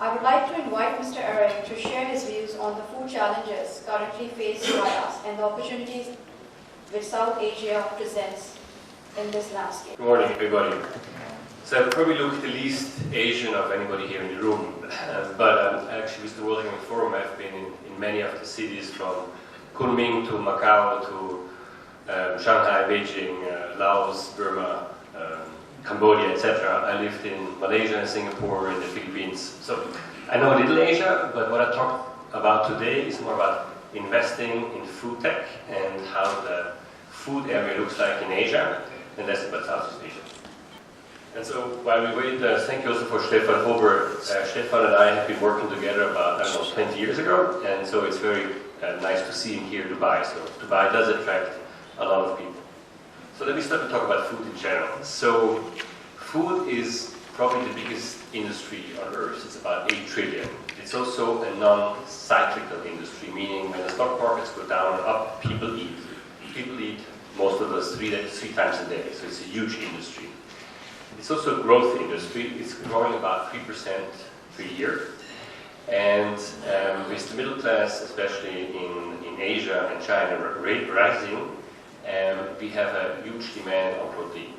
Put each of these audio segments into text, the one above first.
I would like to invite Mr. Erich to share his views on the food challenges currently faced by us and the opportunities which South Asia presents in this landscape. Good morning, everybody. So I probably look the least Asian of anybody here in the room, but actually with the World Economic Forum I've been in many of the cities from Kunming to Macau to Shanghai, Beijing, Laos, Burma, Cambodia, etc. I lived in Malaysia and Singapore and the Philippines. So I know a little Asia, but what I talk about today is more about investing in food tech and how the food area looks like in Asia, and that's about Southeast Asia. And so while we wait, thank you also for Stefan Huber. Stefan and I have been working together about, 20 years ago, and so it's very nice to see him here in Dubai. So Dubai does attract a lot of people. So let me start to talk about food in general. So food is probably the biggest industry on earth. It's about 8 trillion. It's also a non-cyclical industry, meaning when the stock markets go down or up, people eat. People eat, most of us, three times a day. So it's a huge industry. It's also a growth industry. It's growing about 3% per year. And with the middle class, especially in Asia and China, rising, we have a huge demand on protein.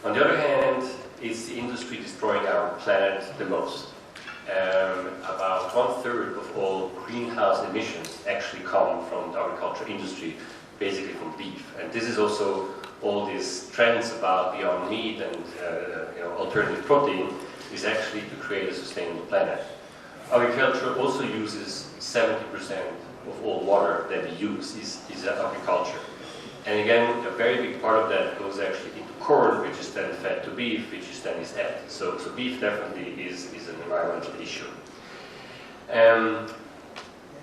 On the other hand, it's the industry destroying our planet the most. About 1/3 of all greenhouse emissions actually come from the agriculture industry, basically from beef. And this is also all these trends about beyond meat and alternative protein is actually to create a sustainable planet. Agriculture also uses 70% of all water that we use is agriculture. And again, a very big part of that goes actually into corn, which is then fed to beef, which is then ate. So beef definitely is an environmental issue.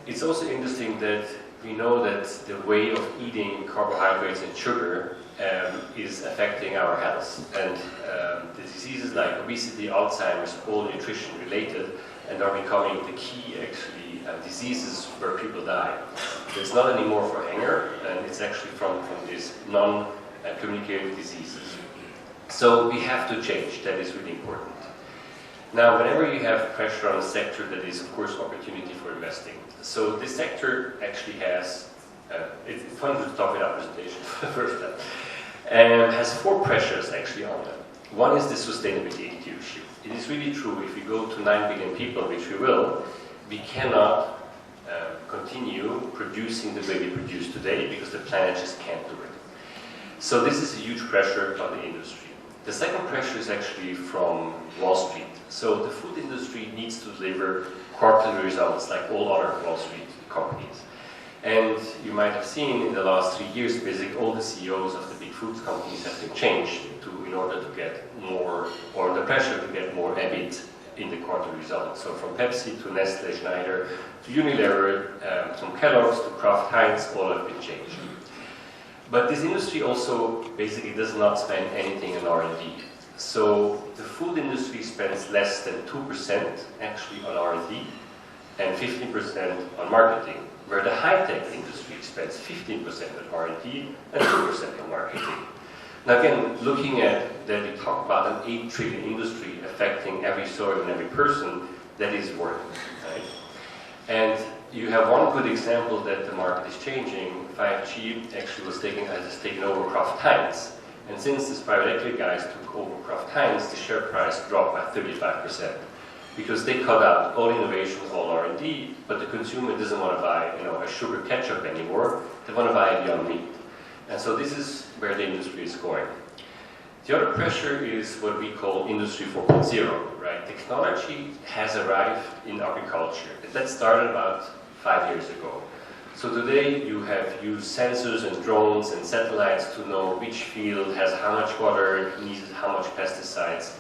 It's also interesting that we know that the way of eating carbohydrates and sugar is affecting our health. And the diseases like obesity, Alzheimer's, all nutrition related, and are becoming the key actually diseases where people die. It's not anymore for hunger, and it's actually from these non-communicated diseases. So we have to change. That is really important. Now, whenever you have pressure on a sector, that is, of course, opportunity for investing. So this sector actually has, it's fun to talk about presentation for the first time, and has 4 pressures actually on them. One is the sustainability issue. It is really true, if we go to 9 billion people, which we will, we cannot continue producing the way we produce today because the planet just can't do it. So this is a huge pressure on the industry. The second pressure is actually from Wall Street. So the food industry needs to deliver quarterly results like all other Wall Street companies. And you might have seen in the last 3 years, basically all the CEOs of the big food companies have been changed in order to get more, or the pressure to get more EBIT in the quarterly results. So from Pepsi to Nestle, Schneider, to Unilever, from Kellogg's to Kraft Heinz, all have been changed. But this industry also basically does not spend anything on R&D. So the food industry spends less than 2% actually on R&D and 15% on marketing, where the high-tech industry spends 15% on R&D and 2% on marketing. Now again, looking at that, we talk about an 8 trillion industry affecting every soil and every person, that is working, right? And you have one good example that the market is changing. 5G actually has taken over Kraft Heinz. And since these private equity guys took over Kraft Heinz, the share price dropped by 35%. Because they cut out all innovation, all R&D, but the consumer doesn't want to buy a sugar ketchup anymore. They want to buy Beyond Meat. And so this is where the industry is going. The other pressure is what we call Industry 4.0, right? Technology has arrived in agriculture. That started about 5 years ago. So today you have used sensors and drones and satellites to know which field has how much water, needs how much pesticides.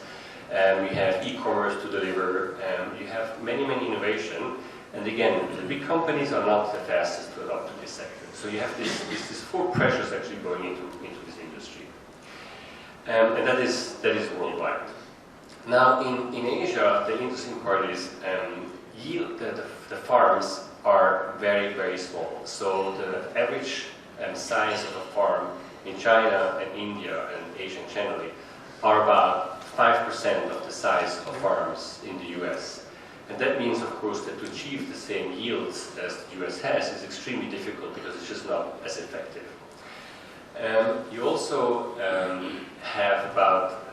We have e-commerce to deliver. You have many innovation. And again, the big companies are not the fastest to adopt to this sector. So you have these 4 pressures actually going into this industry. And that is worldwide. Now in Asia, the interesting part is the farms are very small. So the average size of a farm in China and India and Asia generally are about 5% of the size of farms in the US. And that means, of course, that to achieve the same yields as the US has is extremely difficult because it's just not as effective. You also have about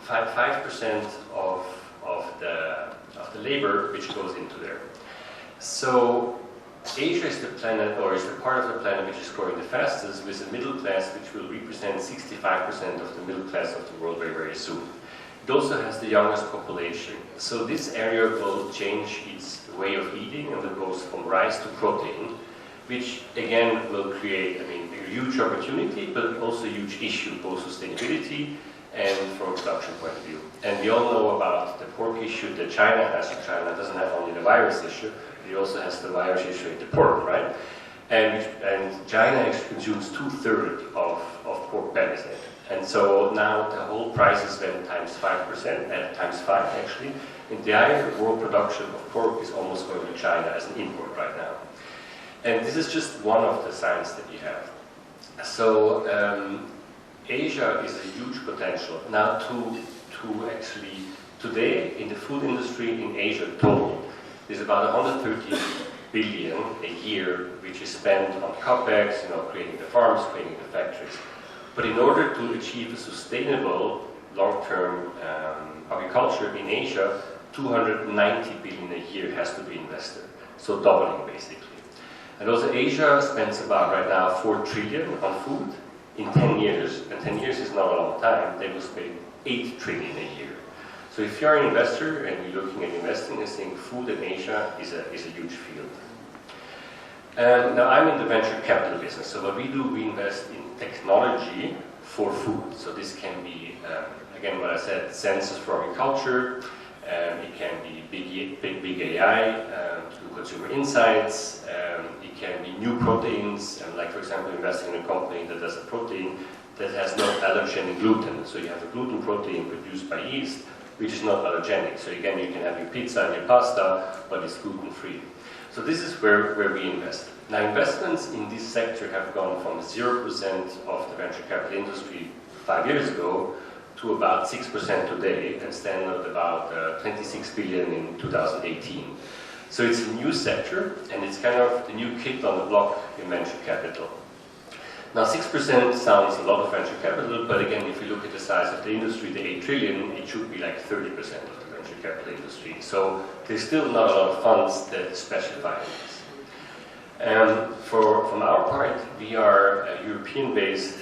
5% of the labor which goes into there. So Asia is the planet, or is the part of the planet which is growing the fastest, with a middle class which will represent 65% of the middle class of the world very, very soon. It also has the youngest population. So this area will change its way of eating and it goes from rice to protein, which again will create, I mean, a huge opportunity, but also a huge issue, both sustainability and from a production point of view. And we all know about the pork issue that China has. China doesn't have only the virus issue, it also has the virus issue in the pork, right? And China actually consumes 2/3 of pork bellies. And so now the whole prices went times 5%, times 5 actually. The entire world production of pork is almost going to China as an import right now. And this is just one of the signs that we have. So Asia is a huge potential. Now to actually, today in the food industry in Asia total, there's about 130 billion a year which is spent on capex, creating the farms, creating the factories. But in order to achieve a sustainable long-term agriculture in Asia, 290 billion a year has to be invested. So doubling basically. And also Asia spends about right now 4 trillion on food in 10 years. And 10 years is not a long time. They will spend 8 trillion a year. So if you're an investor and you're looking at investing, I think food in Asia is a huge field. Now I'm in the venture capital business. So what we do, we invest in technology for food. So this can be, again, what I said, sensors for agriculture. It can be big AI to do consumer insights. It can be new proteins, like for example, investing in a company that does a protein that has no allergen in gluten. So you have a gluten protein produced by yeast, which is not allergenic. So again, you can have your pizza and your pasta, but it's gluten-free. So this is where we invest. Now investments in this sector have gone from 0% of the venture capital industry 5 years ago to about 6% today and stand at about 26 billion in 2018. So it's a new sector and it's kind of the new kid on the block in venture capital. Now 6% sounds a lot of venture capital, but again, if you look at the size of the industry, the 8 trillion, it should be like 30% of the venture capital industry. So there's still not a lot of funds that specify in this. From our part, we are a European-based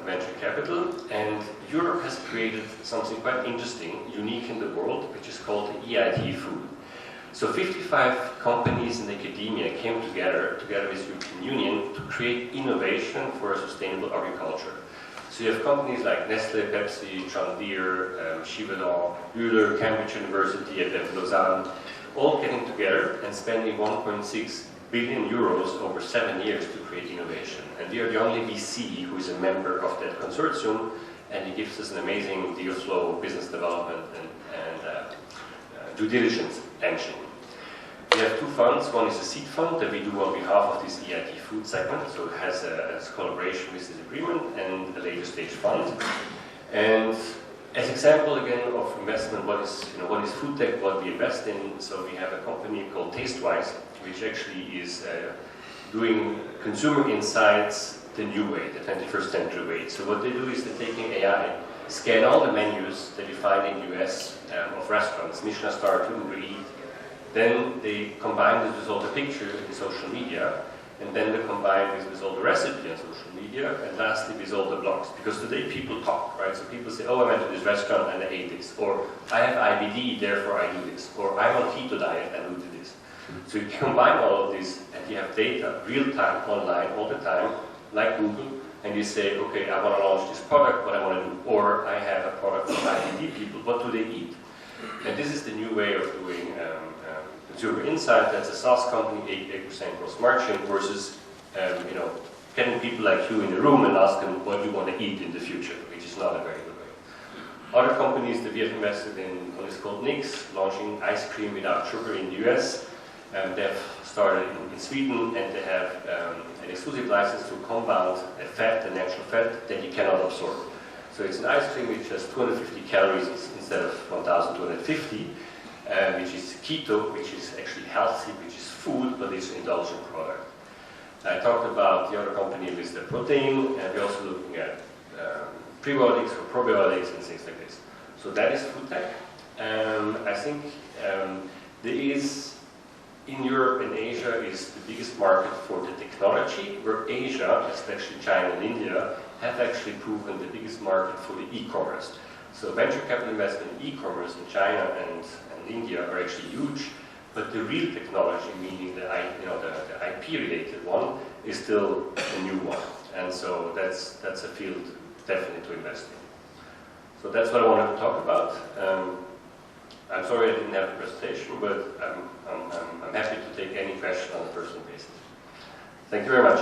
venture capital, and Europe has created something quite interesting, unique in the world, which is called the EIT Food. So 55 companies in academia came together with the European Union to create innovation for a sustainable agriculture. So you have companies like Nestle, Pepsi, John Deere, Givaudan, Euler, Cambridge University, and Lausanne, all getting together and spending 1.6 billion euros over 7 years to create innovation. And we are the only VC who is a member of that consortium, and it gives us an amazing deal flow, business development, and due diligence engine. We have 2 funds. One is a seed fund that we do on behalf of this EIT food segment, so it has a collaboration with this agreement, and a later stage fund. And as example again of investment, what is food tech, what we invest in. So we have a company called Tastewise, which actually is doing consumer insights the new way, the 21st century way. So what they do is they're taking AI, scan all the menus that you find in the US of restaurants, Michelin star to Uber Eats. Then they combine this with all the pictures in social media, and then they combine this with all the recipes on social media, and lastly with all the blogs. Because today people talk, right? So people say, oh, I went to this restaurant and I ate this, or I have IBD, therefore I do this, or I'm on keto diet and do this. So you combine all of this, and you have data real-time online all the time, like Google, and you say, okay, I want to launch this product, what I want to do, or I have a product for IBD people, what do they eat? And this is the new way of doing consumer insight. That's a SaaS company, 8% gross margin, versus getting people like you in the room and ask them what you want to eat in the future, which is not a very good way. Other companies that we have invested in, one is called Nix, launching ice cream without sugar in the US. They have started in Sweden, and they have an exclusive license to compound a fat, a natural fat, that you cannot absorb. So it's an ice cream which has 250 calories instead of 1,250, which is keto, which is actually healthy, which is food, but it's an indulgent product. I talked about the other company with the protein, and we're also looking at prebiotics or probiotics and things like this. So that is food tech. I think there is, in Europe and Asia, is the biggest market for the technology, where Asia, especially China and India, have actually proven the biggest market for the e-commerce. So venture capital investment in e-commerce in China and India are actually huge, but the real technology, meaning the IP-related one, is still a new one. And so that's a field definitely to invest in. So that's what I wanted to talk about. I'm sorry I didn't have a presentation, but I'm happy to take any question on a personal basis. Thank you very much.